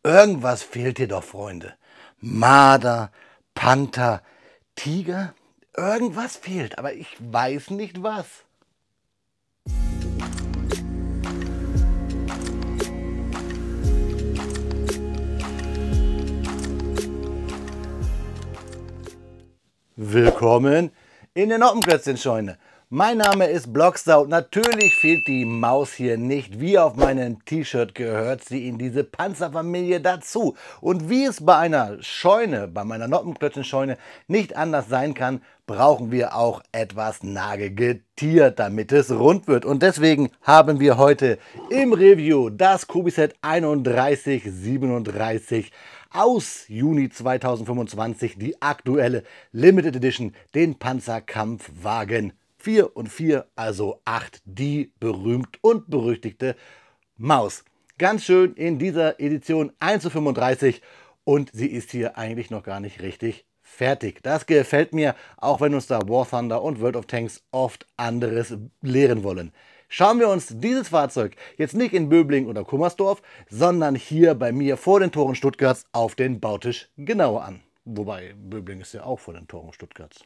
Irgendwas fehlt hier doch, Freunde. Marder, Panther, Tiger? Irgendwas fehlt, aber ich weiß nicht was. Willkommen in der Noppenklötzchenscheune. Mein Name ist Blocksau. Natürlich fehlt die Maus hier nicht. Wie auf meinem T-Shirt gehört sie in diese Panzerfamilie dazu. Und wie es bei einer Scheune, bei meiner Noppenklötzchenscheune nicht anders sein kann, brauchen wir auch etwas Nagelgetier, damit es rund wird. Und deswegen haben wir heute im Review das Kubi-Set 3137 aus Juni 2025, die aktuelle Limited Edition, den Panzerkampfwagen 4 und 4, also 8, die berühmt und berüchtigte Maus. Ganz schön in dieser Edition 1:35 und sie ist hier eigentlich noch gar nicht richtig fertig. Das gefällt mir, auch wenn uns da War Thunder und World of Tanks oft anderes lehren wollen. Schauen wir uns dieses Fahrzeug jetzt nicht in Böbling oder Kummersdorf, sondern hier bei mir vor den Toren Stuttgarts auf den Bautisch genauer an. Wobei, Böbling ist ja auch vor den Toren Stuttgarts.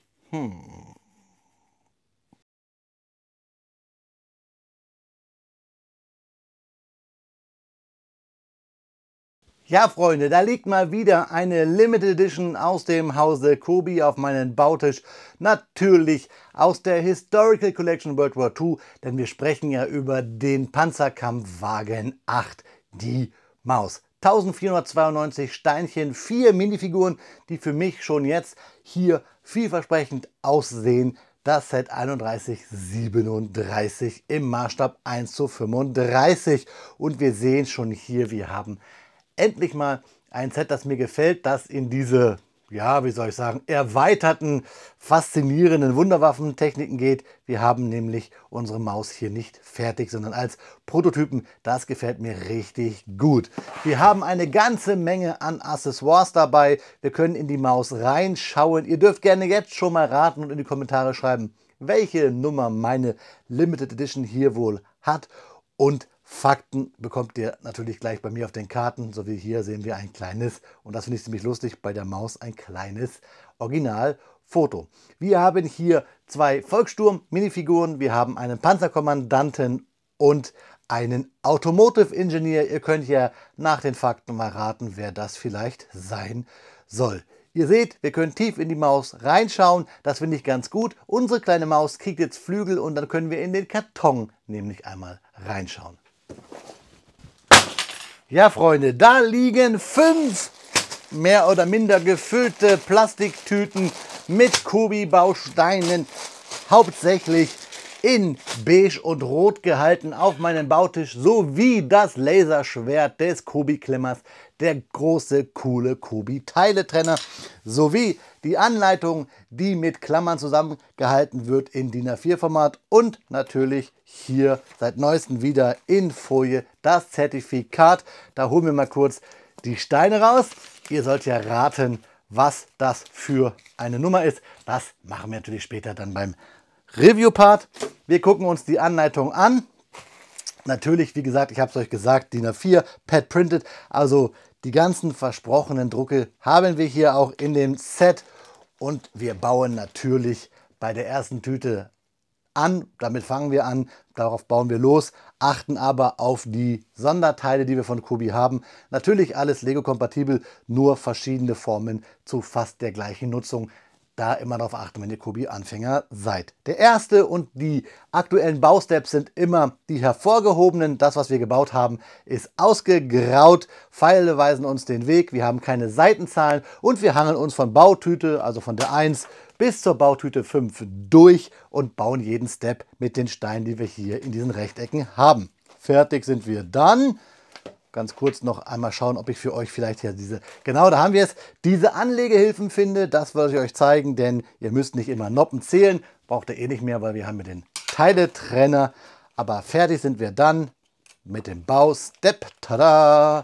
Ja, Freunde, da liegt mal wieder eine Limited Edition aus dem Hause Kubi auf meinen Bautisch. Natürlich aus der Historical Collection World War II, denn wir sprechen ja über den Panzerkampfwagen 8, die Maus. 1492 Steinchen, 4 Minifiguren, die für mich schon jetzt hier vielversprechend aussehen. Das Set 3137 im Maßstab 1:35. Und wir sehen schon hier, wir haben endlich mal ein Set, das mir gefällt, das in diese, ja, wie soll ich sagen, erweiterten, faszinierenden Wunderwaffentechniken geht. Wir haben nämlich unsere Maus hier nicht fertig, sondern als Prototypen. Das gefällt mir richtig gut. Wir haben eine ganze Menge an Accessoires dabei. Wir können in die Maus reinschauen. Ihr dürft gerne jetzt schon mal raten und in die Kommentare schreiben, welche Nummer meine Limited Edition hier wohl hat. Und Fakten bekommt ihr natürlich gleich bei mir auf den Karten, so wie hier sehen wir ein kleines, und das finde ich ziemlich lustig, bei der Maus ein kleines Originalfoto. Wir haben hier zwei Volkssturm-Minifiguren, wir haben einen Panzerkommandanten und einen Automotive Engineer. Ihr könnt ja nach den Fakten mal raten, wer das vielleicht sein soll. Ihr seht, wir können tief in die Maus reinschauen, das finde ich ganz gut. Unsere kleine Maus kriegt jetzt Flügel und dann können wir in den Karton nämlich einmal reinschauen. Ja, Freunde, da liegen 5 mehr oder minder gefüllte Plastiktüten mit Kubi-Bausteinen, hauptsächlich in beige und rot gehalten auf meinem Bautisch, sowie das Laserschwert des Kubi-Klemmers, der große, coole Kubi-Teiletrenner, sowie die Anleitung, die mit Klammern zusammengehalten wird in DIN A4-Format und natürlich hier seit neuestem wieder in Folie das Zertifikat. Da holen wir mal kurz die Steine raus. Ihr sollt ja raten, was das für eine Nummer ist. Das machen wir natürlich später dann beim Review-Part. Wir gucken uns die Anleitung an. Natürlich, wie gesagt, ich habe es euch gesagt, DIN A4, Pad Printed. Also die ganzen versprochenen Drucke haben wir hier auch in dem Set. Und wir bauen natürlich bei der ersten Tüte an. Damit fangen wir an, darauf bauen wir los, achten aber auf die Sonderteile, die wir von Kubi haben. Natürlich alles Lego-kompatibel, nur verschiedene Formen zu fast der gleichen Nutzung. Da immer darauf achten, wenn ihr Kubi-Anfänger seid. Der erste und die aktuellen Bausteps sind immer die hervorgehobenen. Das, was wir gebaut haben, ist ausgegraut. Pfeile weisen uns den Weg. Wir haben keine Seitenzahlen und wir hangeln uns von Bautüte, also von der 1 bis zur Bautüte 5 durch und bauen jeden Step mit den Steinen, die wir hier in diesen Rechtecken haben. Fertig sind wir dann. Ganz kurz noch einmal schauen, ob ich für euch vielleicht hier genau, da haben wir es, diese Anlegehilfen finde. Das wollte ich euch zeigen, denn ihr müsst nicht immer Noppen zählen. Braucht ihr eh nicht mehr, weil wir haben den Teiletrenner. Aber fertig sind wir dann mit dem Baustep. Tada!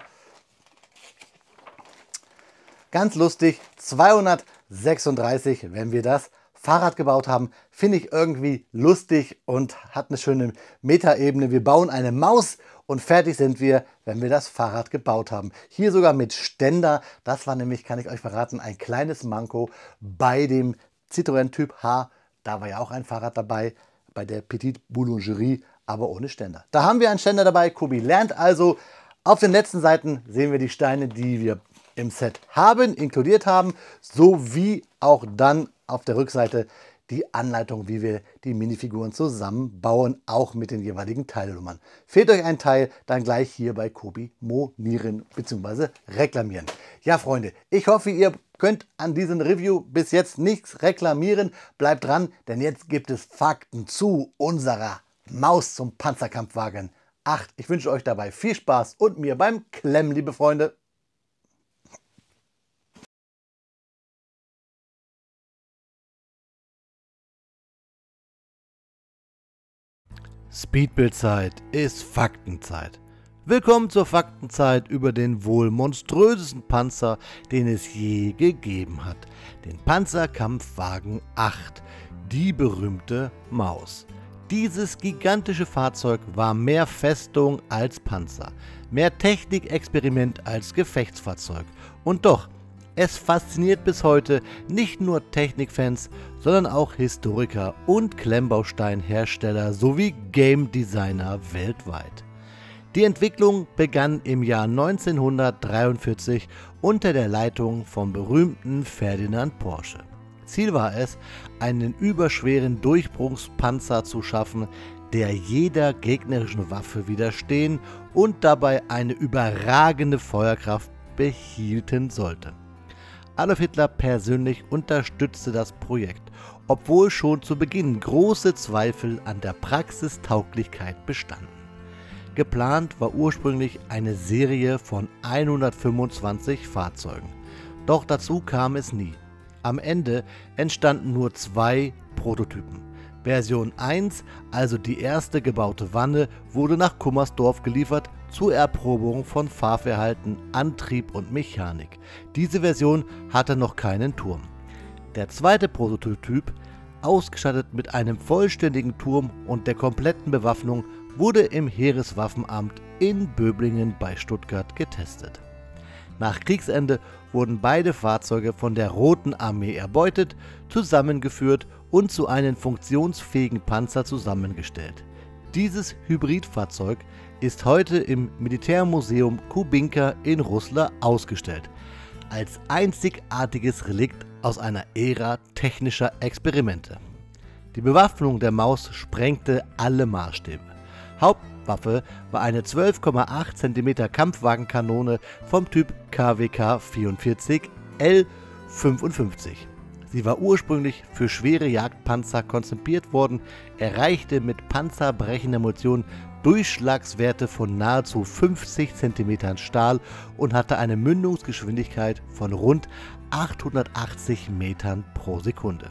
Ganz lustig, 236, wenn wir das Fahrrad gebaut haben, finde ich irgendwie lustig und hat eine schöne Metaebene. Wir bauen eine Maus und fertig sind wir, wenn wir das Fahrrad gebaut haben. Hier sogar mit Ständer. Das war nämlich, kann ich euch verraten, ein kleines Manko bei dem Citroën Typ H. Da war ja auch ein Fahrrad dabei, bei der Petite Boulangerie, aber ohne Ständer. Da haben wir einen Ständer dabei. Kubi lernt also. Auf den letzten Seiten sehen wir die Steine, die wir im Set haben, inkludiert haben, sowie auch dann auf der Rückseite die Anleitung, wie wir die Minifiguren zusammenbauen, auch mit den jeweiligen Teilenummern. Fehlt euch ein Teil, dann gleich hier bei Kubi monieren bzw. reklamieren. Ja, Freunde, ich hoffe, ihr könnt an diesem Review bis jetzt nichts reklamieren. Bleibt dran, denn jetzt gibt es Fakten zu unserer Maus zum Panzerkampfwagen 8. Ich wünsche euch dabei viel Spaß und mir beim Klemmen, liebe Freunde. Speedbildzeit ist Faktenzeit. Willkommen zur Faktenzeit über den wohl monströsesten Panzer, den es je gegeben hat. Den Panzerkampfwagen 8, die berühmte Maus. Dieses gigantische Fahrzeug war mehr Festung als Panzer, mehr Technikexperiment als Gefechtsfahrzeug. Und doch, es fasziniert bis heute nicht nur Technikfans, sondern auch Historiker und Klemmbausteinhersteller sowie Game Designer weltweit. Die Entwicklung begann im Jahr 1943 unter der Leitung vom berühmten Ferdinand Porsche. Ziel war es, einen überschweren Durchbruchspanzer zu schaffen, der jeder gegnerischen Waffe widerstehen und dabei eine überragende Feuerkraft behielten sollte. Adolf Hitler persönlich unterstützte das Projekt, obwohl schon zu Beginn große Zweifel an der Praxistauglichkeit bestanden. Geplant war ursprünglich eine Serie von 125 Fahrzeugen, doch dazu kam es nie. Am Ende entstanden nur 2 Prototypen. Version 1, also die erste gebaute Wanne, wurde nach Kummersdorf geliefert zur Erprobung von Fahrverhalten, Antrieb und Mechanik. Diese Version hatte noch keinen Turm. Der zweite Prototyp, ausgestattet mit einem vollständigen Turm und der kompletten Bewaffnung, wurde im Heereswaffenamt in Böblingen bei Stuttgart getestet. Nach Kriegsende wurden beide Fahrzeuge von der Roten Armee erbeutet, zusammengeführt und zu einem funktionsfähigen Panzer zusammengestellt. Dieses Hybridfahrzeug ist heute im Militärmuseum Kubinka in Rusla ausgestellt, als einzigartiges Relikt aus einer Ära technischer Experimente. Die Bewaffnung der Maus sprengte alle Maßstäbe. Hauptwaffe war eine 12,8 cm Kampfwagenkanone vom Typ KWK 44 L55. Sie war ursprünglich für schwere Jagdpanzer konzipiert worden, erreichte mit panzerbrechender Munition Durchschlagswerte von nahezu 50 cm Stahl und hatte eine Mündungsgeschwindigkeit von rund 880 Metern pro Sekunde.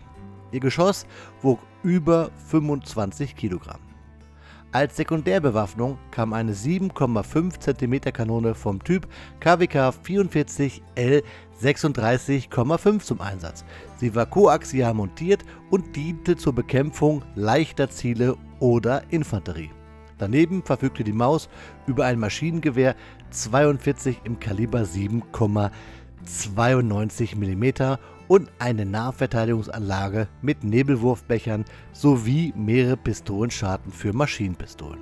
Ihr Geschoss wog über 25 Kilogramm. Als Sekundärbewaffnung kam eine 7,5 cm Kanone vom Typ KWK 44 L36,5 zum Einsatz. Sie war koaxial montiert und diente zur Bekämpfung leichter Ziele oder Infanterie. Daneben verfügte die Maus über ein Maschinengewehr 42 im Kaliber 7,92 mm und eine Nahverteidigungsanlage mit Nebelwurfbechern sowie mehrere Pistolenscharten für Maschinenpistolen.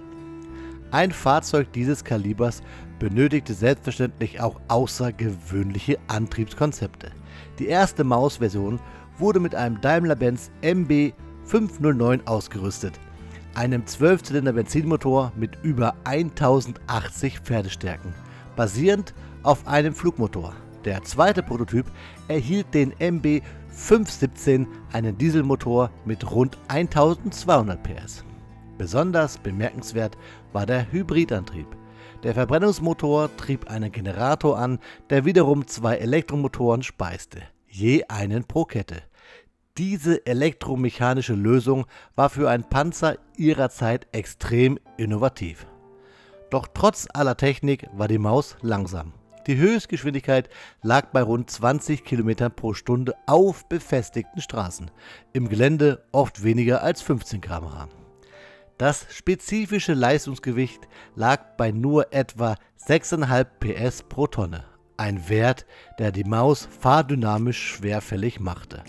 Ein Fahrzeug dieses Kalibers benötigte selbstverständlich auch außergewöhnliche Antriebskonzepte. Die erste Maus-Version wurde mit einem Daimler-Benz MB 509 ausgerüstet, einem 12-Zylinder-Benzinmotor mit über 1080 Pferdestärken, basierend auf einem Flugmotor. Der zweite Prototyp erhielt den MB 517, einen Dieselmotor mit rund 1200 PS. Besonders bemerkenswert war der Hybridantrieb. Der Verbrennungsmotor trieb einen Generator an, der wiederum 2 Elektromotoren speiste, je einen pro Kette. Diese elektromechanische Lösung war für einen Panzer ihrer Zeit extrem innovativ. Doch trotz aller Technik war die Maus langsam. Die Höchstgeschwindigkeit lag bei rund 20 km pro Stunde auf befestigten Straßen, im Gelände oft weniger als 15 km/h. Das spezifische Leistungsgewicht lag bei nur etwa 6,5 PS pro Tonne, ein Wert, der die Maus fahrdynamisch schwerfällig machte.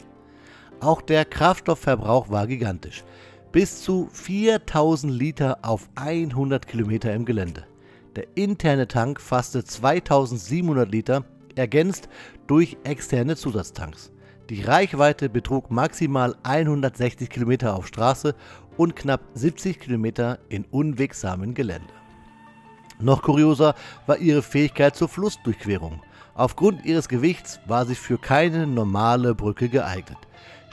Auch der Kraftstoffverbrauch war gigantisch, bis zu 4000 Liter auf 100 Kilometer im Gelände. Der interne Tank fasste 2700 Liter, ergänzt durch externe Zusatztanks. Die Reichweite betrug maximal 160 Kilometer auf Straße und knapp 70 Kilometer in unwegsamen Gelände. Noch kurioser war ihre Fähigkeit zur Flussdurchquerung. Aufgrund ihres Gewichts war sie für keine normale Brücke geeignet.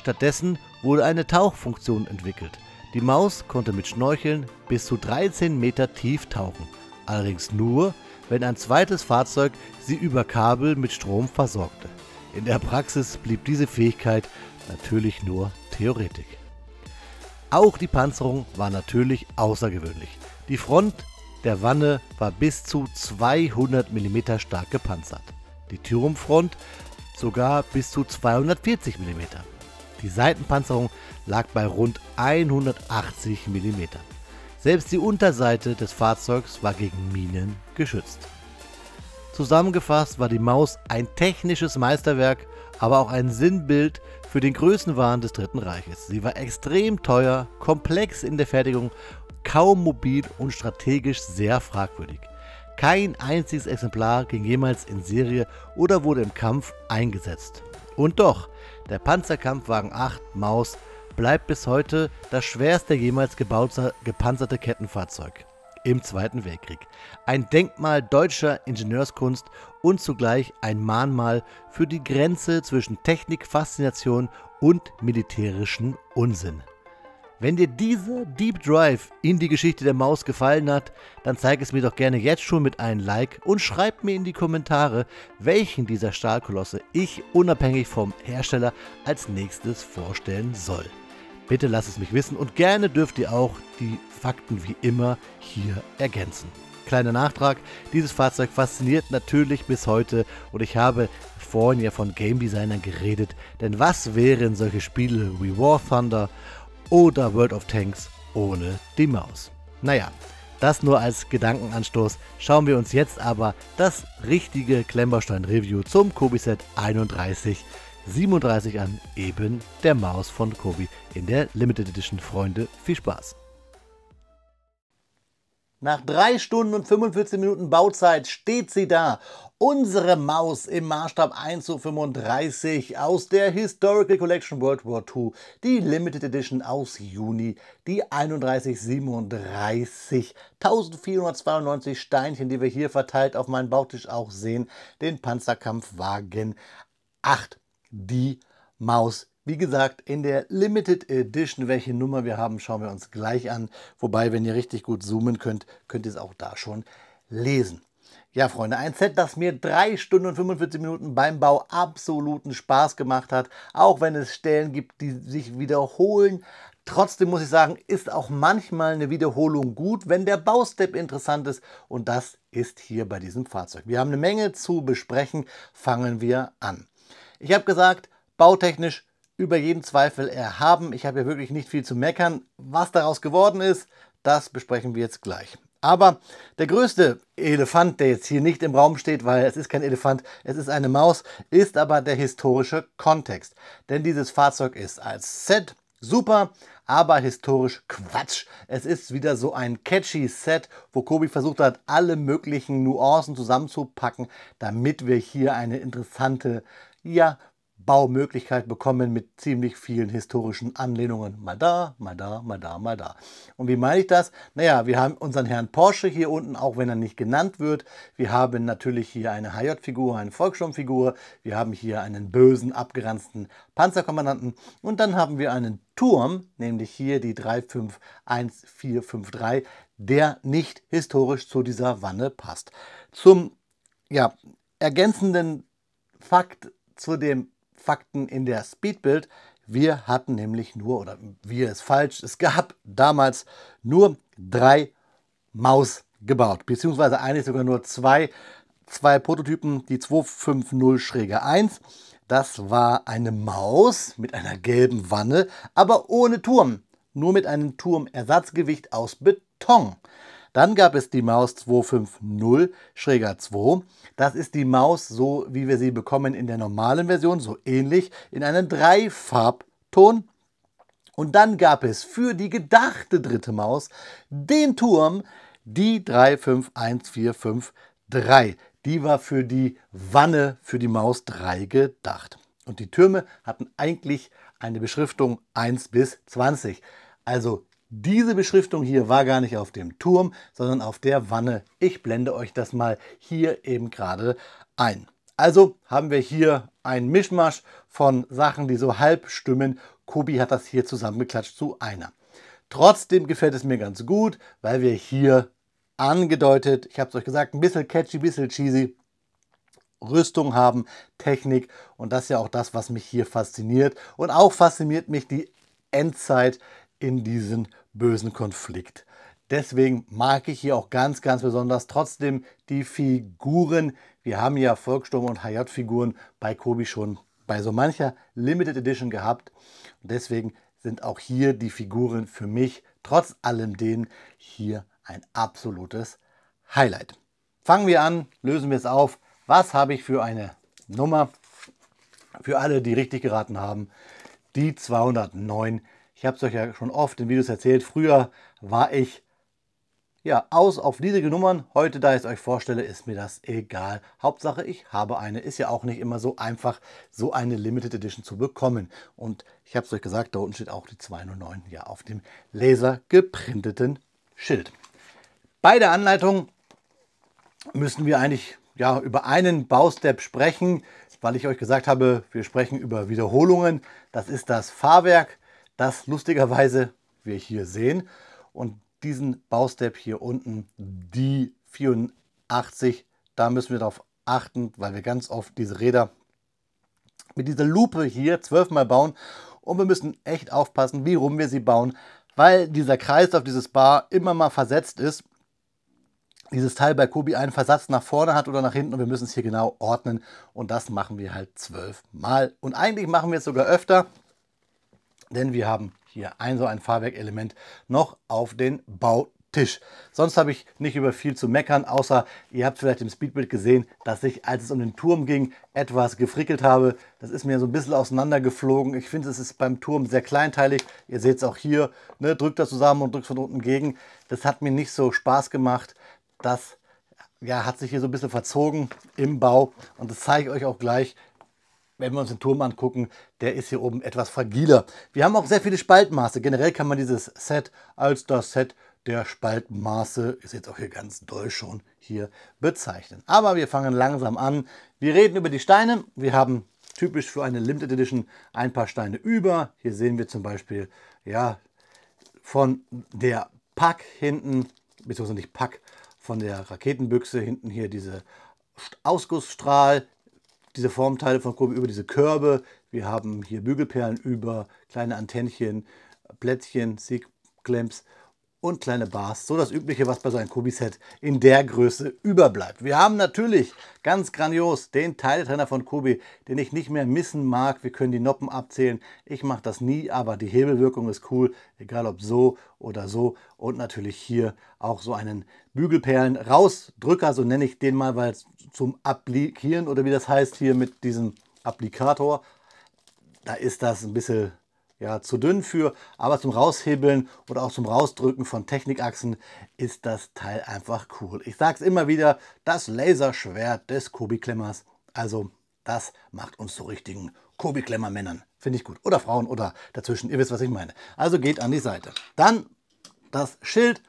Stattdessen wurde eine Tauchfunktion entwickelt. Die Maus konnte mit Schnorcheln bis zu 13 Meter tief tauchen. Allerdings nur, wenn ein zweites Fahrzeug sie über Kabel mit Strom versorgte. In der Praxis blieb diese Fähigkeit natürlich nur Theoretik. Auch die Panzerung war natürlich außergewöhnlich. Die Front der Wanne war bis zu 200 mm stark gepanzert. Die Turmfront sogar bis zu 240 mm. Die Seitenpanzerung lag bei rund 180 mm. Selbst die Unterseite des Fahrzeugs war gegen Minen geschützt. Zusammengefasst war die Maus ein technisches Meisterwerk, aber auch ein Sinnbild für den Größenwahn des Dritten Reiches. Sie war extrem teuer, komplex in der Fertigung, kaum mobil und strategisch sehr fragwürdig. Kein einziges Exemplar ging jemals in Serie oder wurde im Kampf eingesetzt. Und doch, der Panzerkampfwagen 8 Maus bleibt bis heute das schwerste jemals gepanzerte Kettenfahrzeug im Zweiten Weltkrieg. Ein Denkmal deutscher Ingenieurskunst und zugleich ein Mahnmal für die Grenze zwischen Technikfaszination und militärischem Unsinn. Wenn dir dieser Deep Drive in die Geschichte der Maus gefallen hat, dann zeig es mir doch gerne jetzt schon mit einem Like und schreib mir in die Kommentare, welchen dieser Stahlkolosse ich unabhängig vom Hersteller als nächstes vorstellen soll. Bitte lasst es mich wissen und gerne dürft ihr auch die Fakten wie immer hier ergänzen. Kleiner Nachtrag, dieses Fahrzeug fasziniert natürlich bis heute und ich habe vorhin ja von Game Designern geredet, denn was wären solche Spiele wie War Thunder oder World of Tanks ohne die Maus? Naja, das nur als Gedankenanstoß. Schauen wir uns jetzt aber das richtige Klemmbaustein-Review zum Kobi-Set 3137 an, eben der Maus von Kobi in der Limited Edition. Freunde, viel Spaß! Nach 3 Stunden und 45 Minuten Bauzeit steht sie da. Unsere Maus im Maßstab 1:35 aus der Historical Collection World War II, die Limited Edition aus Juni, die 3137, 1492 Steinchen, die wir hier verteilt auf meinem Bautisch auch sehen, den Panzerkampfwagen 8, die Maus. Wie gesagt, in der Limited Edition, welche Nummer wir haben, schauen wir uns gleich an. Wobei, wenn ihr richtig gut zoomen könnt, könnt ihr es auch da schon lesen. Ja, Freunde, ein Set, das mir 3 Stunden und 45 Minuten beim Bau absoluten Spaß gemacht hat. Auch wenn es Stellen gibt, die sich wiederholen. Trotzdem muss ich sagen, ist auch manchmal eine Wiederholung gut, wenn der Baustep interessant ist. Und das ist hier bei diesem Fahrzeug. Wir haben eine Menge zu besprechen. Fangen wir an. Ich habe gesagt, bautechnisch über jeden Zweifel erhaben. Ich habe ja wirklich nicht viel zu meckern. Was daraus geworden ist, das besprechen wir jetzt gleich. Aber der größte Elefant, der jetzt hier nicht im Raum steht, weil es ist kein Elefant, es ist eine Maus, ist aber der historische Kontext. Denn dieses Fahrzeug ist als Set super, aber historisch Quatsch. Es ist wieder so ein catchy Set, wo Kobi versucht hat, alle möglichen Nuancen zusammenzupacken, damit wir hier eine interessante, ja, Baumöglichkeit bekommen mit ziemlich vielen historischen Anlehnungen. Mal da, mal da, mal da, mal da. Und wie meine ich das? Naja, wir haben unseren Herrn Porsche hier unten, auch wenn er nicht genannt wird. Wir haben natürlich hier eine HJ-Figur, eine Volkssturmfigur. Wir haben hier einen bösen, abgeranzten Panzerkommandanten. Und dann haben wir einen Turm, nämlich hier die 351453, der nicht historisch zu dieser Wanne passt. Zum ergänzenden Fakt zu dem Fakten in der Speedbuild. Wir hatten nämlich nur, oder wir ist falsch, es gab damals nur 3 Maus gebaut, beziehungsweise eigentlich sogar nur 2. zwei Prototypen, die 250-1. Das war eine Maus mit einer gelben Wanne, aber ohne Turm. Nur mit einem Turmersatzgewicht aus Beton. Dann gab es die Maus 250-2. Das ist die Maus, so wie wir sie bekommen in der normalen Version, so ähnlich, in einem Dreifarbton. Und dann gab es für die gedachte dritte Maus den Turm, die 351453. Die war für die Wanne, für die Maus 3 gedacht. Und die Türme hatten eigentlich eine Beschriftung 1 bis 20. Also diese Beschriftung hier war gar nicht auf dem Turm, sondern auf der Wanne. Ich blende euch das mal hier eben gerade ein. Also haben wir hier ein Mischmasch von Sachen, die so halb stimmen. Kobi hat das hier zusammengeklatscht zu einer. Trotzdem gefällt es mir ganz gut, weil wir hier angedeutet, ich habe es euch gesagt, ein bisschen catchy, ein bisschen cheesy, Rüstung haben, Technik, und das ist ja auch das, was mich hier fasziniert. Und auch fasziniert mich die Endzeit in diesem bösen Konflikt. Deswegen mag ich hier auch ganz, ganz besonders trotzdem die Figuren. Wir haben ja Volkssturm und HJ-Figuren bei Kobi schon bei so mancher Limited Edition gehabt. Und deswegen sind auch hier die Figuren für mich trotz allem denen hier ein absolutes Highlight. Fangen wir an, lösen wir es auf. Was habe ich für eine Nummer? Für alle, die richtig geraten haben, die 209. Ich habe es euch ja schon oft in Videos erzählt. Früher war ich ja aus auf niedrige Nummern. Heute, da ich es euch vorstelle, ist mir das egal. Hauptsache, ich habe eine. Ist ja auch nicht immer so einfach, so eine Limited Edition zu bekommen. Und ich habe es euch gesagt, da unten steht auch die 209 ja auf dem laser geprinteten Schild. Bei der Anleitung müssen wir eigentlich ja über einen Baustep sprechen, weil ich euch gesagt habe, wir sprechen über Wiederholungen. Das ist das Fahrwerk, das lustigerweise wir hier sehen. Und diesen Baustep hier unten, die 84, da müssen wir darauf achten, weil wir ganz oft diese Räder mit dieser Lupe hier 12-mal bauen. Und wir müssen echt aufpassen, wie rum wir sie bauen, weil dieser Kreis auf dieses Bar immer mal versetzt ist. Dieses Teil bei Kobi einen Versatz nach vorne hat oder nach hinten, und wir müssen es hier genau ordnen, und das machen wir halt 12-mal. Und eigentlich machen wir es sogar öfter, denn wir haben hier so ein Fahrwerkelement noch auf den Bautisch. Sonst habe ich nicht über viel zu meckern, außer ihr habt vielleicht im Speedbild gesehen, dass ich, als es um den Turm ging, etwas gefrickelt habe. Das ist mir so ein bisschen auseinandergeflogen. Ich finde, es ist beim Turm sehr kleinteilig. Ihr seht es auch hier, ne? Drückt das zusammen und drückt von unten gegen. Das hat mir nicht so Spaß gemacht. Das ja, hat sich hier so ein bisschen verzogen im Bau, und das zeige ich euch auch gleich, wenn wir uns den Turm angucken. Der ist hier oben etwas fragiler. Wir haben auch sehr viele Spaltmaße. Generell kann man dieses Set als das Set der Spaltmaße, ihr seht es auch hier ganz doll schon, hier bezeichnen. Aber wir fangen langsam an. Wir reden über die Steine. Wir haben typisch für eine Limited Edition ein paar Steine über. Hier sehen wir zum Beispiel ja, von der Pack hinten, beziehungsweise nicht Pack, von der Raketenbüchse hinten hier diese Ausgussstrahl, diese Formteile von Kobi über diese Körbe. Wir haben hier Bügelperlen über, kleine Antennchen, Plättchen, Seat-Clamps und kleine Bars. So das Übliche, was bei so einem Kobi-Set in der Größe überbleibt. Wir haben natürlich ganz grandios den Teiltrenner von Kobi, den ich nicht mehr missen mag. Wir können die Noppen abzählen. Ich mache das nie, aber die Hebelwirkung ist cool, egal ob so oder so. Und natürlich hier auch so einen Bügelperlen-Rausdrücker, so nenne ich den mal, weil es zum Applikieren, oder wie das heißt, hier mit diesem Applikator, da ist das ein bisschen ja, zu dünn für, aber zum Raushebeln oder auch zum Rausdrücken von Technikachsen ist das Teil einfach cool. Ich sage es immer wieder, das Laserschwert des Kobi-Klemmers. Also das macht uns zu richtigen Kobi-Klemmer-Männern. Finde ich gut. Oder Frauen oder dazwischen. Ihr wisst, was ich meine. Also geht an die Seite. Dann das Schild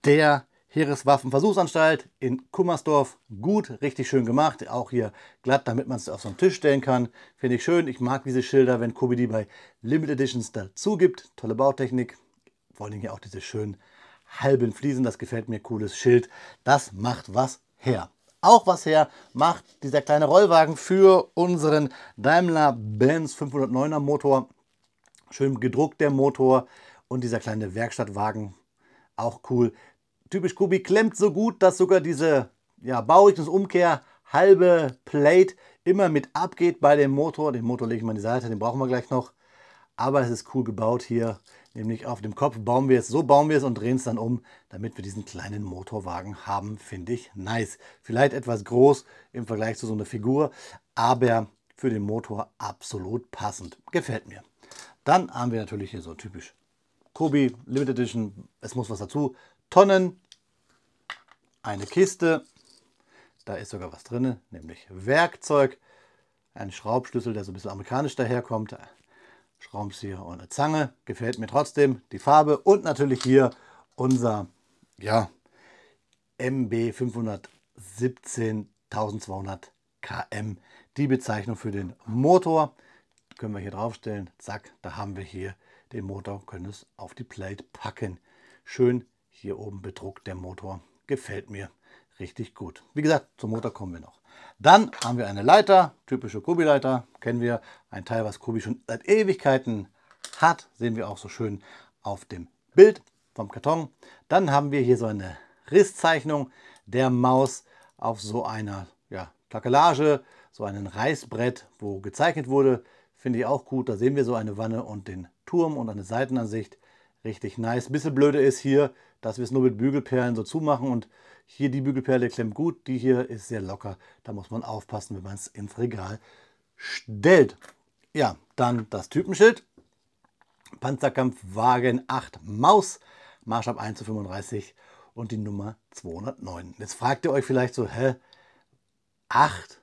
der Heereswaffenversuchsanstalt in Kummersdorf. Gut, richtig schön gemacht. Auch hier glatt, damit man es auf so einen Tisch stellen kann. Finde ich schön. Ich mag diese Schilder, wenn Kobi die bei Limited Editions dazu gibt. Tolle Bautechnik. Vor allem hier auch diese schönen halben Fliesen. Das gefällt mir. Cooles Schild. Das macht was her. Auch was her macht dieser kleine Rollwagen für unseren Daimler-Benz 509er Motor. Schön gedruckt der Motor. Und dieser kleine Werkstattwagen. Auch cool. Typisch Kobi, klemmt so gut, dass sogar diese ja, Baurichtungsumkehr, halbe Plate immer mit abgeht bei dem Motor. Den Motor lege ich mal an die Seite, den brauchen wir gleich noch. Aber es ist cool gebaut hier, nämlich auf dem Kopf bauen wir es, so bauen wir es und drehen es dann um, damit wir diesen kleinen Motorwagen haben, finde ich nice. Vielleicht etwas groß im Vergleich zu so einer Figur, aber für den Motor absolut passend. Gefällt mir. Dann haben wir natürlich hier so typisch Kobi Limited Edition, es muss was dazu. Tonnen, eine Kiste, da ist sogar was drin, nämlich Werkzeug, ein Schraubschlüssel, der so ein bisschen amerikanisch daherkommt. Schraubenzieher und eine Zange, gefällt mir trotzdem, die Farbe und natürlich hier unser ja, MB 517 1200 km, die Bezeichnung für den Motor. Können wir hier draufstellen, zack, da haben wir hier den Motor, können es auf die Plate packen. Schön hier oben bedruckt der Motor, gefällt mir richtig gut. Wie gesagt, zum Motor kommen wir noch. Dann haben wir eine Leiter, typische Kobi-Leiter, kennen wir. Ein Teil, was Kobi schon seit Ewigkeiten hat, sehen wir auch so schön auf dem Bild vom Karton. Dann haben wir hier so eine Risszeichnung der Maus auf so einer Takelage, so einem Reißbrett, wo gezeichnet wurde. Finde ich auch gut. Da sehen wir so eine Wanne und den Turm und eine Seitenansicht. Richtig nice. Bisschen blöde ist hier, dass wir es nur mit Bügelperlen so zumachen und hier die Bügelperle klemmt gut, die hier ist sehr locker. Da muss man aufpassen, wenn man es ins Regal stellt. Ja, dann das Typenschild. Panzerkampfwagen 8 Maus, Maßstab 1:35 und die Nummer 209. Jetzt fragt ihr euch vielleicht so, hä, 8?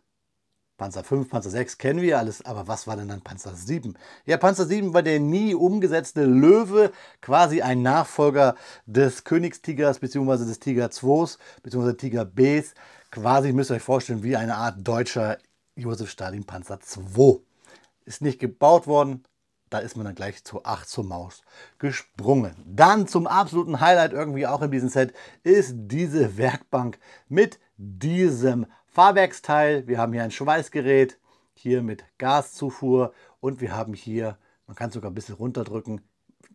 Panzer 5, Panzer 6 kennen wir alles, aber was war denn dann Panzer 7? Ja, Panzer 7 war der nie umgesetzte Löwe, quasi ein Nachfolger des Königstigers bzw. des Tiger 2 bzw. Tiger Bs. Quasi müsst ihr euch vorstellen wie eine Art deutscher Josef Stalin Panzer 2. Ist nicht gebaut worden, da ist man dann gleich zur 8 zur Maus gesprungen. Dann zum absoluten Highlight irgendwie auch in diesem Set ist diese Werkbank mit diesem Fahrwerksteil. Wir haben hier ein Schweißgerät, hier mit Gaszufuhr und wir haben hier, man kann es sogar ein bisschen runterdrücken,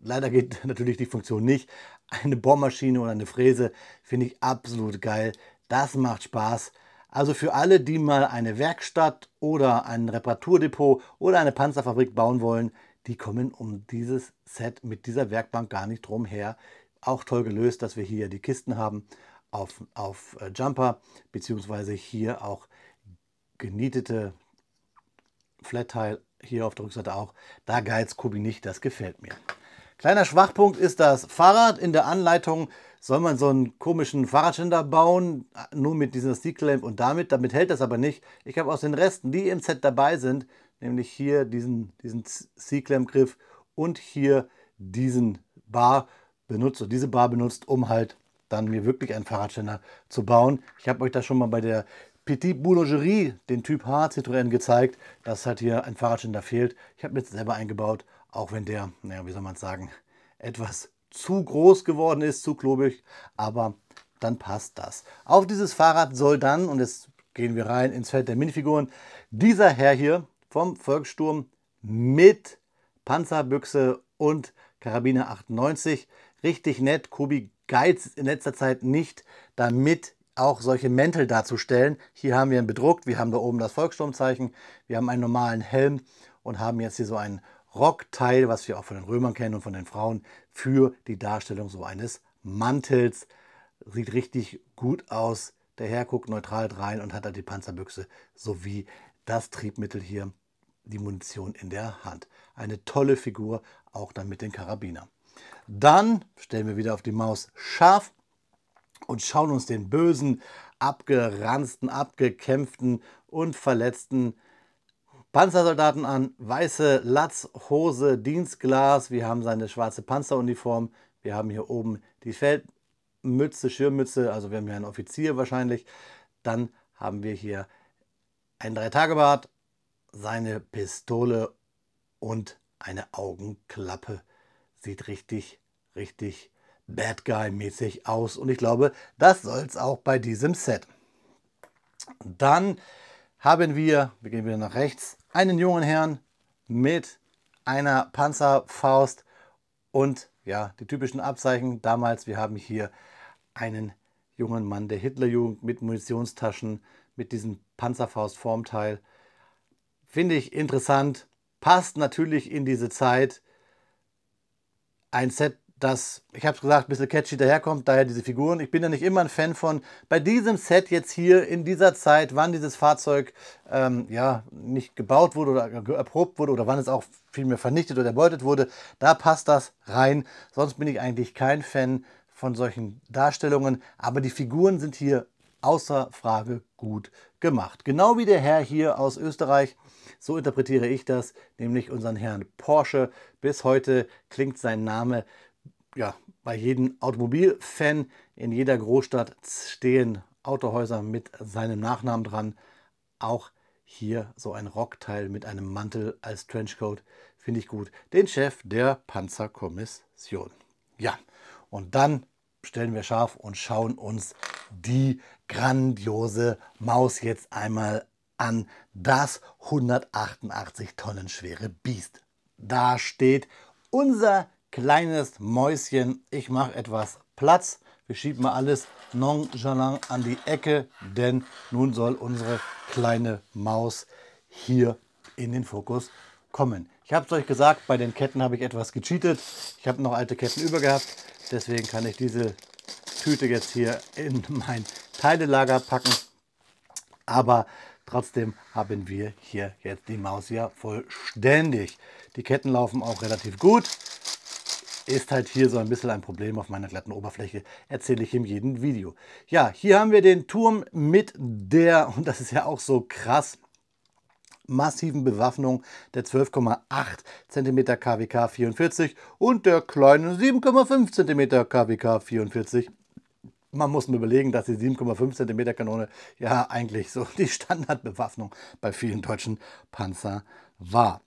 leider geht natürlich die Funktion nicht, eine Bohrmaschine oder eine Fräse, finde ich absolut geil. Das macht Spaß. Also für alle, die mal eine Werkstatt oder ein Reparaturdepot oder eine Panzerfabrik bauen wollen, die kommen um dieses Set mit dieser Werkbank gar nicht drum her. Auch toll gelöst, dass wir hier die Kisten haben auf Jumper, beziehungsweise hier auch genietete Flat-Teil, hier auf der Rückseite auch. Da geizt Kobi nicht, das gefällt mir. Kleiner Schwachpunkt ist das Fahrrad. In der Anleitung soll man so einen komischen Fahrradständer bauen, nur mit dieser C-Clamp und damit hält das aber nicht. Ich habe aus den Resten, die im Set dabei sind, nämlich hier diesen C-Clamp-Griff und hier diesen Bar benutzt, oder diese Bar benutzt, um halt dann mir wirklich einen Fahrradständer zu bauen. Ich habe euch das schon mal bei der Petite Boulangerie, den Typ H Citroën, gezeigt, dass halt hier ein Fahrradständer fehlt. Ich habe mir jetzt selber eingebaut, auch wenn der, naja, wie soll man sagen, etwas zu groß geworden ist, zu klobig, aber dann passt das. Auf dieses Fahrrad soll dann, und jetzt gehen wir rein ins Feld der Minifiguren, dieser Herr hier vom Volkssturm mit Panzerbüchse und Karabiner 98. Richtig nett. Kobi geizt in letzter Zeit nicht damit, auch solche Mäntel darzustellen. Hier haben wir ihn bedruckt. Wir haben da oben das Volkssturmzeichen. Wir haben einen normalen Helm und haben jetzt hier so ein Rockteil, was wir auch von den Römern kennen und von den Frauen, für die Darstellung so eines Mantels. Sieht richtig gut aus. Der Herr guckt neutral rein und hat halt die Panzerbüchse sowie das Triebmittel hier, die Munition in der Hand. Eine tolle Figur, auch dann mit den Karabiner. Dann stellen wir wieder auf die Maus scharf und schauen uns den bösen, abgeranzten, abgekämpften und verletzten Panzersoldaten an. Weiße Latzhose, Dienstglas, wir haben seine schwarze Panzeruniform, wir haben hier oben die Feldmütze, Schirmmütze, also wir haben hier einen Offizier wahrscheinlich. Dann haben wir hier einen 3-Tage-Bart, seine Pistole und eine Augenklappe. Sieht richtig Bad Guy-mäßig aus und ich glaube, das soll es auch bei diesem Set. Dann haben wir gehen wieder nach rechts, einen jungen Herrn mit einer Panzerfaust und ja, die typischen Abzeichen damals. Wir haben hier einen jungen Mann der Hitlerjugend mit Munitionstaschen, mit diesem Panzerfaust-Formteil. Finde ich interessant, passt natürlich in diese Zeit. Ein Set, das, ich habe es gesagt, ein bisschen catchy daherkommt, daher diese Figuren. Ich bin ja nicht immer ein Fan von. Bei diesem Set jetzt hier in dieser Zeit, wann dieses Fahrzeug ja, nicht gebaut wurde oder erprobt wurde oder wann es auch vielmehr vernichtet oder erbeutet wurde, da passt das rein. Sonst bin ich eigentlich kein Fan von solchen Darstellungen. Aber die Figuren sind hier außer Frage gut gemacht. Genau wie der Herr hier aus Österreich. So interpretiere ich das, nämlich unseren Herrn Porsche. Bis heute klingt sein Name ja, bei jedem Automobilfan. In jeder Großstadt stehen Autohäuser mit seinem Nachnamen dran. Auch hier so ein Rockteil mit einem Mantel als Trenchcoat finde ich gut. Den Chef der Panzerkommission. Ja, und dann stellen wir scharf und schauen uns die grandiose Maus jetzt einmal an. Das 188 Tonnen schwere Biest. Da steht unser kleines Mäuschen. Ich mache etwas Platz. Wir schieben mal alles nonchalant an die Ecke, denn nun soll unsere kleine Maus hier in den Fokus kommen. Ich habe es euch gesagt, bei den Ketten habe ich etwas gecheatet. Ich habe noch alte Ketten über gehabt. Deswegen kann ich diese Tüte jetzt hier in mein Teilelager packen. Aber trotzdem haben wir hier jetzt die Maus ja vollständig. Die Ketten laufen auch relativ gut. Ist halt hier so ein bisschen ein Problem auf meiner glatten Oberfläche. Erzähle ich in jedem Video. Ja, hier haben wir den Turm mit der, und das ist ja auch so krass, massiven Bewaffnung der 12,8 cm KWK 44 und der kleinen 7,5 cm KWK 44. Man muss mir überlegen, dass die 7,5 cm Kanone ja eigentlich so die Standardbewaffnung bei vielen deutschen Panzern war.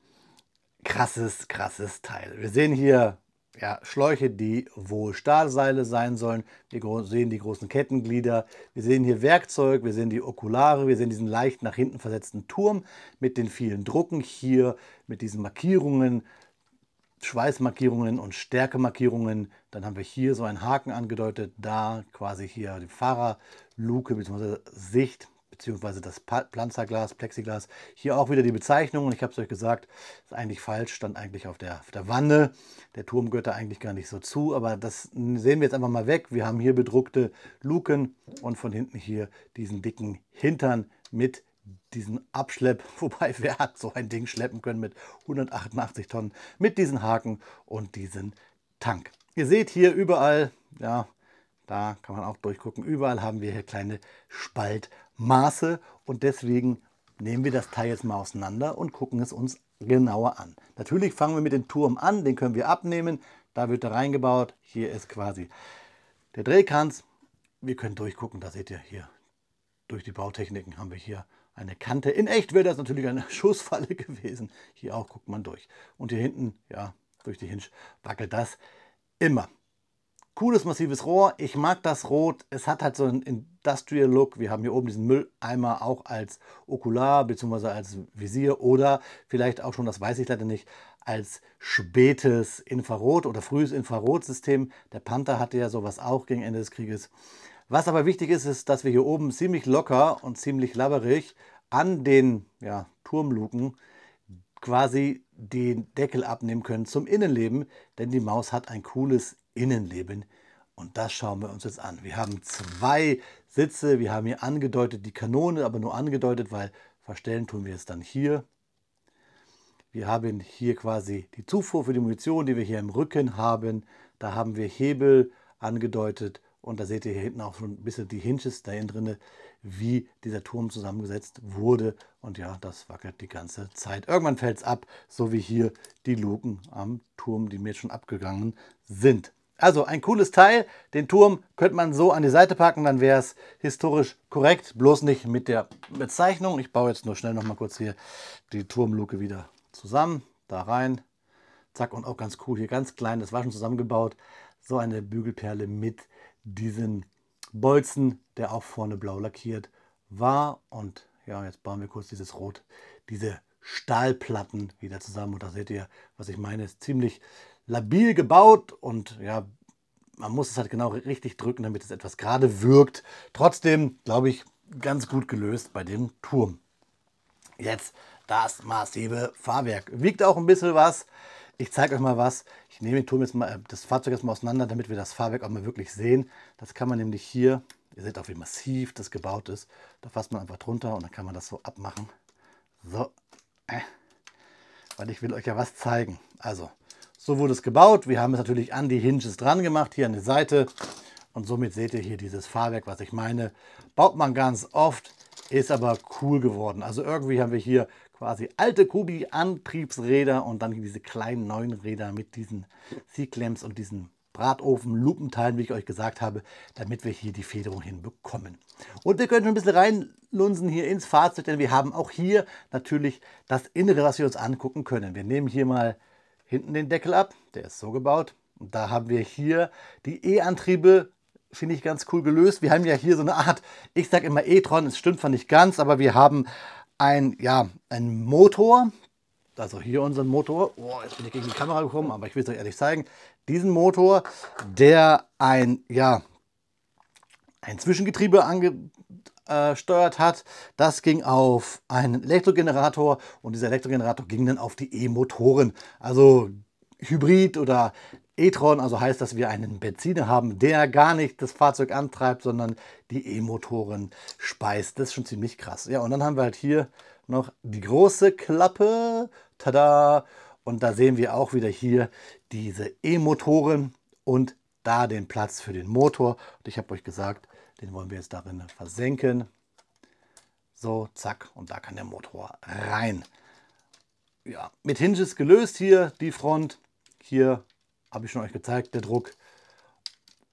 Krasses Teil. Wir sehen hier ja, Schläuche, die wohl Stahlseile sein sollen. Wir sehen die großen Kettenglieder. Wir sehen hier Werkzeug, wir sehen die Okulare, wir sehen diesen leicht nach hinten versetzten Turm mit den vielen Drucken hier, mit diesen Markierungen, Schweißmarkierungen und Stärkemarkierungen. Dann haben wir hier so einen Haken angedeutet, da quasi hier die Fahrerluke bzw. Sicht bzw. das Panzerglas, Plexiglas. Hier auch wieder die Bezeichnung. Ich habe es euch gesagt, ist eigentlich falsch, stand eigentlich auf der Wanne. Der Turm gehört da eigentlich gar nicht so zu, aber das sehen wir jetzt einfach mal weg. Wir haben hier bedruckte Luken und von hinten hier diesen dicken Hintern mit diesen Abschlepp, wobei wer hat so ein Ding schleppen können mit 188 Tonnen, mit diesen Haken und diesen Tank. Ihr seht hier überall, ja, da kann man auch durchgucken, überall haben wir hier kleine Spaltmaße und deswegen nehmen wir das Teil jetzt mal auseinander und gucken es uns genauer an. Natürlich fangen wir mit dem Turm an, den können wir abnehmen, da wird er reingebaut, hier ist quasi der Drehkranz. Wir können durchgucken, da seht ihr hier, durch die Bautechniken haben wir hier eine Kante. In echt wäre das natürlich eine Schussfalle gewesen. Hier auch guckt man durch. Und hier hinten, ja, durch die Hinge wackelt das immer. Cooles, massives Rohr. Ich mag das Rot. Es hat halt so einen Industrial Look. Wir haben hier oben diesen Mülleimer auch als Okular bzw. als Visier oder vielleicht auch schon, das weiß ich leider nicht, als spätes Infrarot- oder frühes Infrarotsystem. Der Panther hatte ja sowas auch gegen Ende des Krieges. Was aber wichtig ist, ist, dass wir hier oben ziemlich locker und ziemlich labberig an den Turmluken quasi den Deckel abnehmen können zum Innenleben, denn die Maus hat ein cooles Innenleben und das schauen wir uns jetzt an. Wir haben zwei Sitze, wir haben hier angedeutet die Kanone, aber nur angedeutet, weil verstellen tun wir es dann hier. Wir haben hier quasi die Zufuhr für die Munition, die wir hier im Rücken haben. Da haben wir Hebel angedeutet. Und da seht ihr hier hinten auch schon ein bisschen die Hinges da drin, wie dieser Turm zusammengesetzt wurde. Und ja, das wackelt die ganze Zeit. Irgendwann fällt es ab, so wie hier die Luken am Turm, die mir jetzt schon abgegangen sind. Also ein cooles Teil. Den Turm könnte man so an die Seite packen, dann wäre es historisch korrekt. Bloß nicht mit der Bezeichnung. Ich baue jetzt nur schnell noch mal kurz hier die Turmluke wieder zusammen. Da rein. Zack, und auch ganz cool, hier ganz klein, das war schon zusammengebaut. So eine Bügelperle mit diesen Bolzen, der auch vorne blau lackiert war. Und ja, jetzt bauen wir kurz dieses Rot, diese Stahlplatten wieder zusammen. Und da seht ihr, was ich meine, ist ziemlich labil gebaut und ja, man muss es halt genau richtig drücken, damit es etwas gerade wirkt. Trotzdem, glaube ich, ganz gut gelöst bei dem Turm. Jetzt das massive Fahrwerk. Wiegt auch ein bisschen was. Ich zeige euch mal was. Ich nehme den Turm jetzt mal, das Fahrzeug jetzt mal auseinander, damit wir das Fahrwerk auch mal wirklich sehen. Das kann man nämlich hier, ihr seht auch, wie massiv das gebaut ist. Da fasst man einfach drunter und dann kann man das so abmachen. So, weil ich will euch ja was zeigen. Also, so wurde es gebaut. Wir haben es natürlich an die Hinges dran gemacht, hier an die Seite. Und somit seht ihr hier dieses Fahrwerk, was ich meine. Baut man ganz oft, ist aber cool geworden. Also irgendwie haben wir hier quasi alte Kubi-Antriebsräder und dann diese kleinen neuen Räder mit diesen C-Clamps und diesen Bratofen-Lupenteilen, wie ich euch gesagt habe, damit wir hier die Federung hinbekommen. Und wir können schon ein bisschen reinlunsen hier ins Fahrzeug, denn wir haben auch hier natürlich das Innere, was wir uns angucken können. Wir nehmen hier mal hinten den Deckel ab, der ist so gebaut. Und da haben wir hier die E-Antriebe, finde ich ganz cool gelöst. Wir haben ja hier so eine Art, ich sage immer e-tron, es stimmt zwar nicht ganz, aber wir haben einen Motor, also hier unseren Motor, oh, jetzt bin ich gegen die Kamera gekommen, aber ich will es euch ehrlich zeigen, diesen Motor, der ein Zwischengetriebe angesteuert hat, das ging auf einen Elektrogenerator und dieser Elektrogenerator ging dann auf die E-Motoren, also Hybrid oder e-tron, also heißt, dass wir einen Benziner haben, der gar nicht das Fahrzeug antreibt, sondern die E-Motoren speist. Das ist schon ziemlich krass. Ja, und dann haben wir halt hier noch die große Klappe. Tada! Und da sehen wir auch wieder hier diese E-Motoren und da den Platz für den Motor. Und ich habe euch gesagt, den wollen wir jetzt darin versenken. So, zack, und da kann der Motor rein. Ja, mit Hinges gelöst hier die Front. Hier habe ich schon euch gezeigt, der Druck.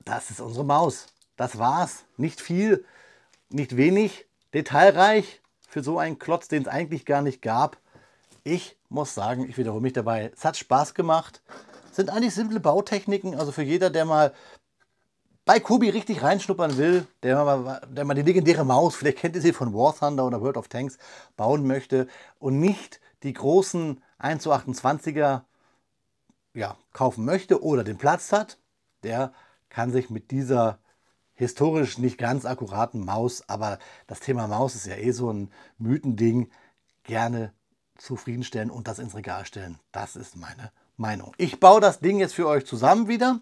Das ist unsere Maus. Das war's. Nicht viel, nicht wenig, detailreich für so einen Klotz, den es eigentlich gar nicht gab. Ich muss sagen, ich wiederhole mich dabei. Es hat Spaß gemacht. Es sind eigentlich simple Bautechniken. Also für jeder, der mal bei Kubi richtig reinschnuppern will, der mal die legendäre Maus, vielleicht kennt ihr sie von War Thunder oder World of Tanks, bauen möchte und nicht die großen 1:28er kaufen möchte oder den Platz hat, der kann sich mit dieser historisch nicht ganz akkuraten Maus, aber das Thema Maus ist ja eh so ein Mythending, gerne zufriedenstellen und das ins Regal stellen. Das ist meine Meinung. Ich baue das Ding jetzt für euch zusammen wieder.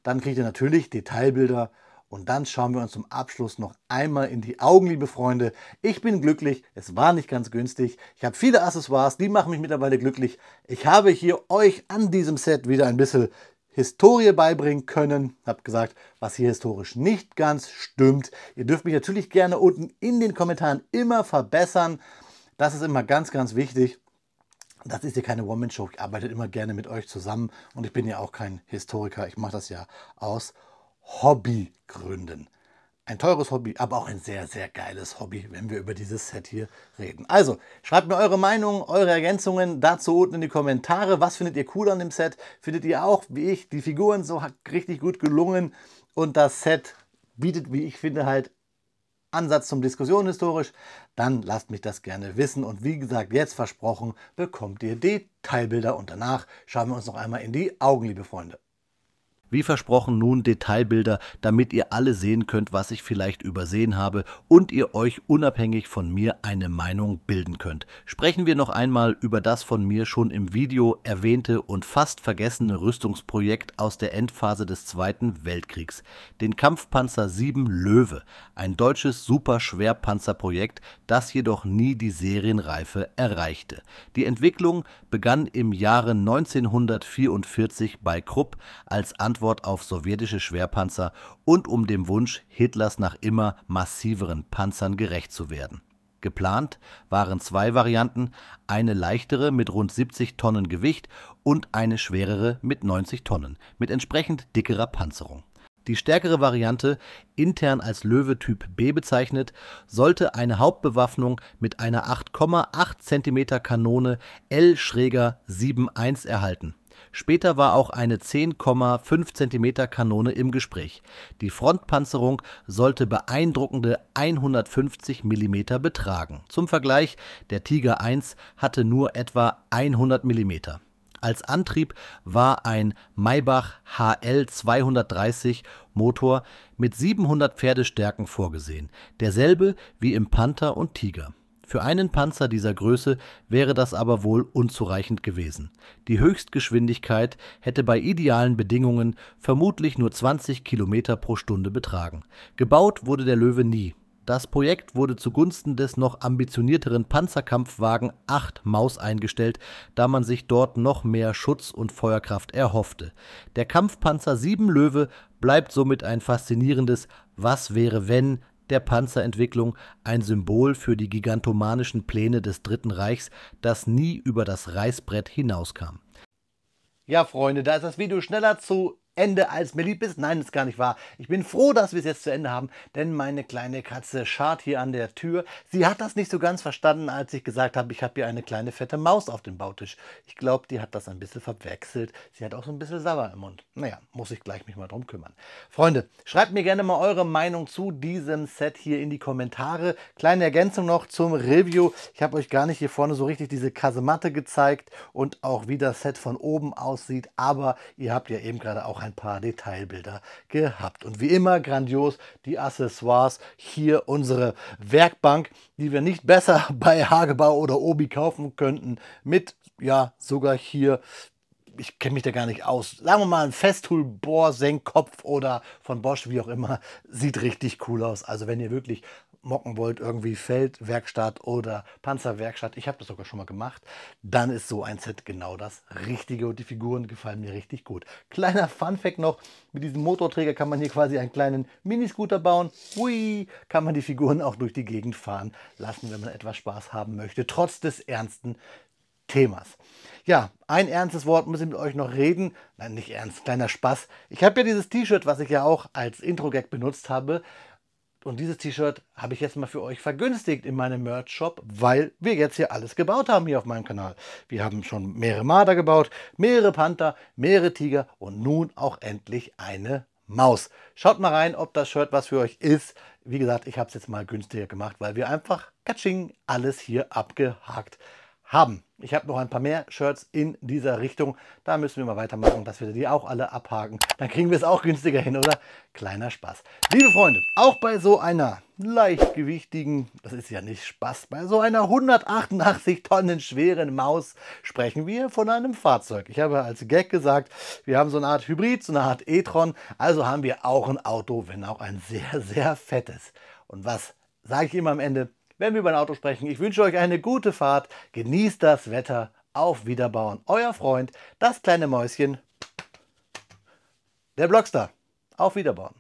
Dann kriegt ihr natürlich Detailbilder und dann schauen wir uns zum Abschluss noch einmal in die Augen, liebe Freunde. Ich bin glücklich, es war nicht ganz günstig. Ich habe viele Accessoires, die machen mich mittlerweile glücklich. Ich habe hier euch an diesem Set wieder ein bisschen Historie beibringen können. Ich habe gesagt, was hier historisch nicht ganz stimmt. Ihr dürft mich natürlich gerne unten in den Kommentaren immer verbessern. Das ist immer ganz, ganz wichtig. Das ist ja keine One-Man-Show. Ich arbeite immer gerne mit euch zusammen und ich bin ja auch kein Historiker. Ich mache das ja aus Hobbygründen. Ein teures Hobby, aber auch ein sehr, sehr geiles Hobby, wenn wir über dieses Set hier reden. Also, schreibt mir eure Meinung, eure Ergänzungen dazu unten in die Kommentare. Was findet ihr cool an dem Set? Findet ihr auch, wie ich, die Figuren so richtig gut gelungen? Und das Set bietet, wie ich finde, halt Ansatz zum Diskussion historisch, dann lasst mich das gerne wissen. Und wie gesagt, jetzt versprochen, bekommt ihr Detailbilder und danach schauen wir uns noch einmal in die Augen, liebe Freunde. Wie versprochen nun Detailbilder, damit ihr alle sehen könnt, was ich vielleicht übersehen habe und ihr euch unabhängig von mir eine Meinung bilden könnt. Sprechen wir noch einmal über das von mir schon im Video erwähnte und fast vergessene Rüstungsprojekt aus der Endphase des Zweiten Weltkriegs, den Kampfpanzer 7 Löwe, ein deutsches Superschwerpanzerprojekt, das jedoch nie die Serienreife erreichte. Die Entwicklung begann im Jahre 1944 bei Krupp als Antwort auf sowjetische Schwerpanzer und um dem Wunsch Hitlers nach immer massiveren Panzern gerecht zu werden. Geplant waren zwei Varianten, eine leichtere mit rund 70 Tonnen Gewicht und eine schwerere mit 90 Tonnen, mit entsprechend dickerer Panzerung. Die stärkere Variante, intern als Löwe Typ B bezeichnet, sollte eine Hauptbewaffnung mit einer 8,8 cm Kanone L-7.1 erhalten. Später war auch eine 10,5 cm Kanone im Gespräch. Die Frontpanzerung sollte beeindruckende 150 mm betragen. Zum Vergleich, der Tiger I hatte nur etwa 100 mm. Als Antrieb war ein Maybach HL 230 Motor mit 700 Pferdestärken vorgesehen, derselbe wie im Panther und Tiger. Für einen Panzer dieser Größe wäre das aber wohl unzureichend gewesen. Die Höchstgeschwindigkeit hätte bei idealen Bedingungen vermutlich nur 20 Kilometer pro Stunde betragen. Gebaut wurde der Löwe nie. Das Projekt wurde zugunsten des noch ambitionierteren Panzerkampfwagen 8 Maus eingestellt, da man sich dort noch mehr Schutz und Feuerkraft erhoffte. Der Kampfpanzer 7 Löwe bleibt somit ein faszinierendes Was wäre wenn der Panzerentwicklung, ein Symbol für die gigantomanischen Pläne des Dritten Reichs, das nie über das Reißbrett hinauskam. Ja, Freunde, da ist das Video schneller zu Ende, als mir lieb ist. Nein, das ist gar nicht wahr. Ich bin froh, dass wir es jetzt zu Ende haben, denn meine kleine Katze scharrt hier an der Tür. Sie hat das nicht so ganz verstanden, als ich gesagt habe, ich habe hier eine kleine fette Maus auf dem Bautisch. Ich glaube, die hat das ein bisschen verwechselt. Sie hat auch so ein bisschen Sauer im Mund. Naja, muss ich gleich mich mal drum kümmern. Freunde, schreibt mir gerne mal eure Meinung zu diesem Set hier in die Kommentare. Kleine Ergänzung noch zum Review. Ich habe euch gar nicht hier vorne so richtig diese Kasematte gezeigt und auch wie das Set von oben aussieht, aber ihr habt ja eben gerade auch ein paar Detailbilder gehabt. Und wie immer grandios die Accessoires. Hier unsere Werkbank, die wir nicht besser bei Hagebau oder Obi kaufen könnten. Mit, ja, sogar hier, ich kenne mich da gar nicht aus, sagen wir mal ein Festool-Bohrsenkkopf oder von Bosch, wie auch immer. Sieht richtig cool aus. Also wenn ihr wirklich mocken wollt, irgendwie Feldwerkstatt oder Panzerwerkstatt, ich habe das sogar schon mal gemacht, dann ist so ein Set genau das Richtige und die Figuren gefallen mir richtig gut. Kleiner Funfact noch, mit diesem Motorträger kann man hier quasi einen kleinen Miniscooter bauen. Hui, kann man die Figuren auch durch die Gegend fahren lassen, wenn man etwas Spaß haben möchte, trotz des ernsten Themas. Ja, ein ernstes Wort muss ich mit euch noch reden. Nein, nicht ernst, kleiner Spaß. Ich habe ja dieses T-Shirt, was ich ja auch als Intro-Gag benutzt habe. Und dieses T-Shirt habe ich jetzt mal für euch vergünstigt in meinem Merch-Shop, weil wir jetzt hier alles gebaut haben hier auf meinem Kanal. Wir haben schon mehrere Marder gebaut, mehrere Panther, mehrere Tiger und nun auch endlich eine Maus. Schaut mal rein, ob das Shirt was für euch ist. Wie gesagt, ich habe es jetzt mal günstiger gemacht, weil wir einfach katsching alles hier abgehakt haben. Ich habe noch ein paar mehr Shirts in dieser Richtung. Da müssen wir mal weitermachen, dass wir die auch alle abhaken. Dann kriegen wir es auch günstiger hin, oder? Kleiner Spaß. Liebe Freunde, auch bei so einer leichtgewichtigen, das ist ja nicht Spaß, bei so einer 188 Tonnen schweren Maus sprechen wir von einem Fahrzeug. Ich habe als Gag gesagt, wir haben so eine Art Hybrid, so eine Art e-tron. Also haben wir auch ein Auto, wenn auch ein sehr, sehr fettes. Und was sage ich immer am Ende? Wenn wir über ein Auto sprechen, ich wünsche euch eine gute Fahrt, genießt das Wetter, auf Wiederbauen, euer Freund, das kleine Mäuschen, der Blockstar, auf Wiederbauen.